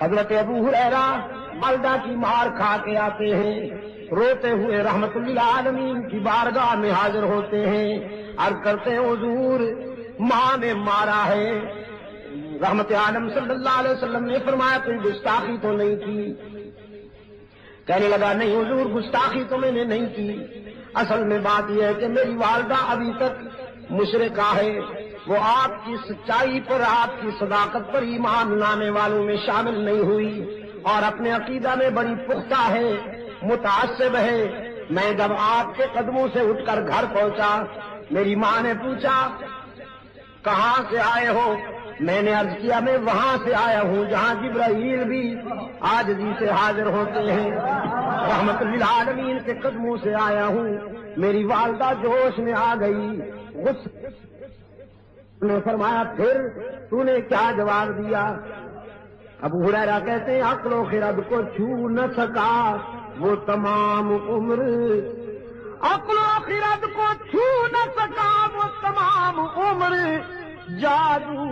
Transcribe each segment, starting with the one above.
حضرت ابو ہریرہ مالدہ کی مار کھا کے آتے ہیں، روتے ہوئے رحمت للعالمین کی بارگاہ میں حاضر ہوتے ہیں، عرض کرتے ہیں حضور ماں نے مارا ہے۔ رحمت عالم صلی اللہ علیہ وسلم نے فرمایا کوئی گستاخی تو نہیں کی؟ کہنے لگا نہیں حضور گستاخی تو میں نے نہیں کی، اصل میں بات یہ ہے کہ میری والدہ ابھی تک مشرکہ ہے، وہ آپ کی سچائی پر آپ کی صداقت پر ایمان لانے والوں میں شامل نہیں ہوئی اور اپنے عقیدہ میں بڑی پختہ ہے، متعصب ہے۔ میں جب آپ کے قدموں سے اٹھ کر گھر پہنچا، میری ماں نے پوچھا کہاں سے آئے ہو؟ میں نے عرض کیا میں وہاں سے آیا ہوں جہاں جبرائیل بھی عاجزی سے حاضر ہوتے ہیں، رحمت للعالمین کے قدموں سے آیا ہوں۔ میری والدہ جوش میں آ گئی، غصے نے فرمایا پھر تو نے کیا جواب دیا؟ ابو ہریرہ کہتے ہیں عقل و خرد کو چھو نہ سکا وہ تمام عمر، عقل و خرد کو چھو نہ سکا وہ تمام عمر، جادو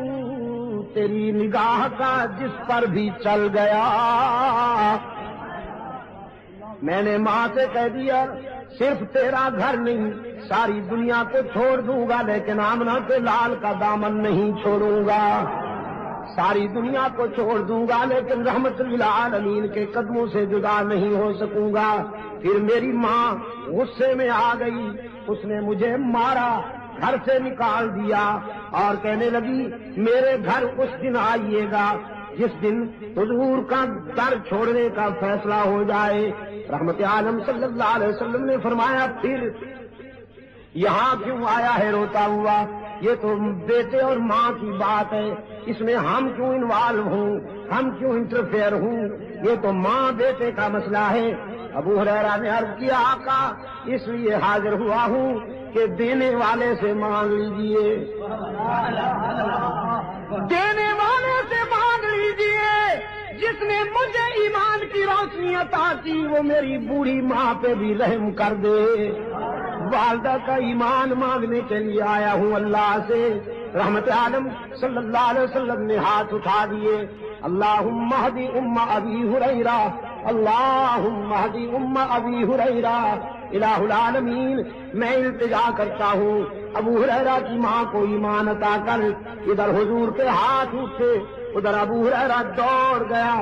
تیری نگاہ کا جس پر بھی چل گیا۔ میں نے ماں سے کہہ دیا صرف تیرا گھر نہیں ساری دنیا کو چھوڑ دوں گا لیکن آمنہ کے لال کا دامن نہیں چھوڑوں گا، ساری دنیا کو چھوڑ دوں گا لیکن رحمت للعالمین کے قدموں سے جدا نہیں ہو سکوں گا۔ پھر میری ماں غصے میں آ گئی، اس نے مجھے مارا، گھر سے نکال دیا اور کہنے لگی میرے گھر اس دن آئیے گا جس دن حضور کا در چھوڑنے کا فیصلہ ہو جائے۔ رحمت عالم صلی اللہ علیہ وسلم نے فرمایا پھر یہاں کیوں آیا ہے روتا ہوا؟ یہ تو بیٹے اور ماں کی بات ہے، اس میں ہم کیوں انوالو ہوں، ہم کیوں انٹرفیئر ہوں؟ یہ تو ماں بیٹے کا مسئلہ ہے۔ ابو ہریرہ نے عرض کیا آقا اس لیے حاضر ہوا ہوں کہ دینے والے سے مانگ لیجئے، دینے والے سے مانگ لیجئے، جس نے مجھے ایمان کی روشنی عطا کی وہ میری بوڑھی ماں پہ بھی رحم کر دے۔ والدہ کا ایمان مانگنے کے لیے آیا ہوں اللہ سے۔ رحمت عالم صلی اللہ علیہ وسلم نے ہاتھ اٹھا دیے، اللہم اہدی ام ابی ہریرہ، اللہم اہدی ام ابی ہریرہ۔ الہ العالمین میں التجا کرتا ہوں ابو ہریرہ کی ماں کو ایمان عطا کر۔ ادھر حضور کے ہاتھ اٹھے، ادھر ابو ہریرہ دوڑ گیا،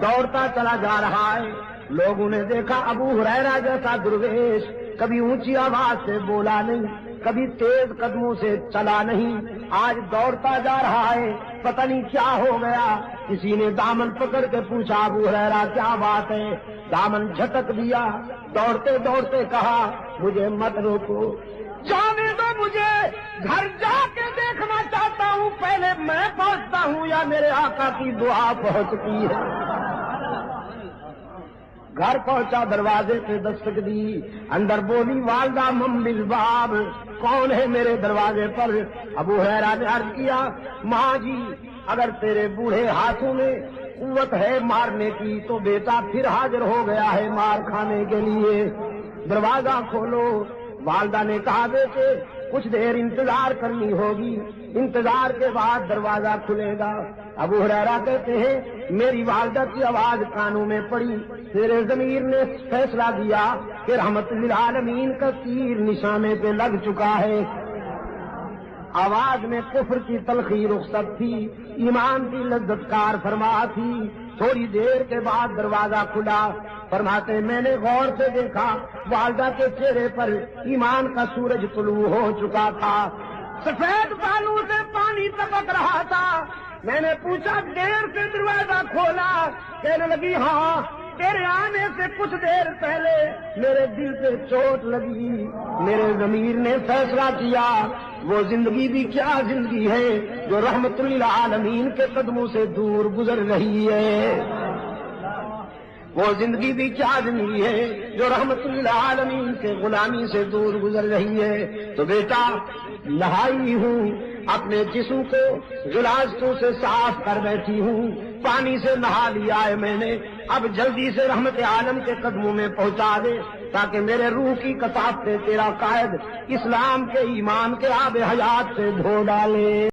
دوڑتا چلا جا رہا ہے۔ لوگوں نے دیکھا ابو ہریرہ جیسا درویش کبھی اونچی آواز سے بولا نہیں، کبھی تیز قدموں سے چلا نہیں، آج دوڑتا جا رہا ہے، پتہ نہیں کیا ہو گیا۔ کسی نے دامن پکڑ کے پوچھا ابو ہریرہ کیا بات ہے؟ دامن جھٹک دیا، دوڑتے دوڑتے کہا مجھے مت روکو، جانے دو، مجھے گھر جا کے دیکھنا چاہتا ہوں، پہلے میں پہنچتا ہوں یا میرے آقا کی دعا پہنچتی ہے۔ گھر پہنچا، دروازے پہ دستک دی، اندر بولی والدہ من بالباب، کون ہے میرے دروازے پر؟ ابو ہریرہ نے عرض کیا ماں جی اگر تیرے بوڑھے ہاتھوں میں قوت ہے مارنے کی تو بیٹا پھر حاضر ہو گیا ہے مار کھانے کے لیے، دروازہ کھولو۔ والدہ نے کہا بیٹے کچھ دیر انتظار کرنی ہوگی، انتظار کے بعد دروازہ کھلے گا۔ ابو ہریرہ کہتے ہیں میری والدہ کی آواز کانوں میں پڑی، میرے ضمیر نے فیصلہ دیا کہ رحمت للعالمین کا تیر نشانے پہ لگ چکا ہے۔ آواز میں کفر کی تلخی رخصت تھی، ایمان کی لذت کار فرما تھی۔ تھوڑی دیر کے بعد دروازہ کھلا، فرماتے میں نے غور سے دیکھا والدہ کے چہرے پر ایمان کا سورج طلوع ہو چکا تھا، سفید بالوں سے پانی ٹپک رہا تھا۔ میں نے پوچھا دیر سے دروازہ کھولا؟ کہنے لگی ہاں تیرے آنے سے کچھ دیر پہلے میرے دل پہ چوٹ لگی، میرے ضمیر نے فیصلہ کیا وہ زندگی بھی کیا زندگی ہے جو رحمت للعالمین کے قدموں سے دور گزر رہی ہے، وہ زندگی بھی کیا زندگی ہے جو رحمت للعالمین کے غلامی سے دور گزر رہی ہے۔ تو بیٹا نہائی ہوں، اپنے جسم کو غلاظتوں سے صاف کر بیٹھی ہوں، پانی سے نہا لیا ہے میں نے، اب جلدی سے رحمت عالم کے قدموں میں پہنچا دے تاکہ میرے روح کی کثافت تیرا قائد اسلام کے ایمان کے آب حیات سے دھو ڈالے۔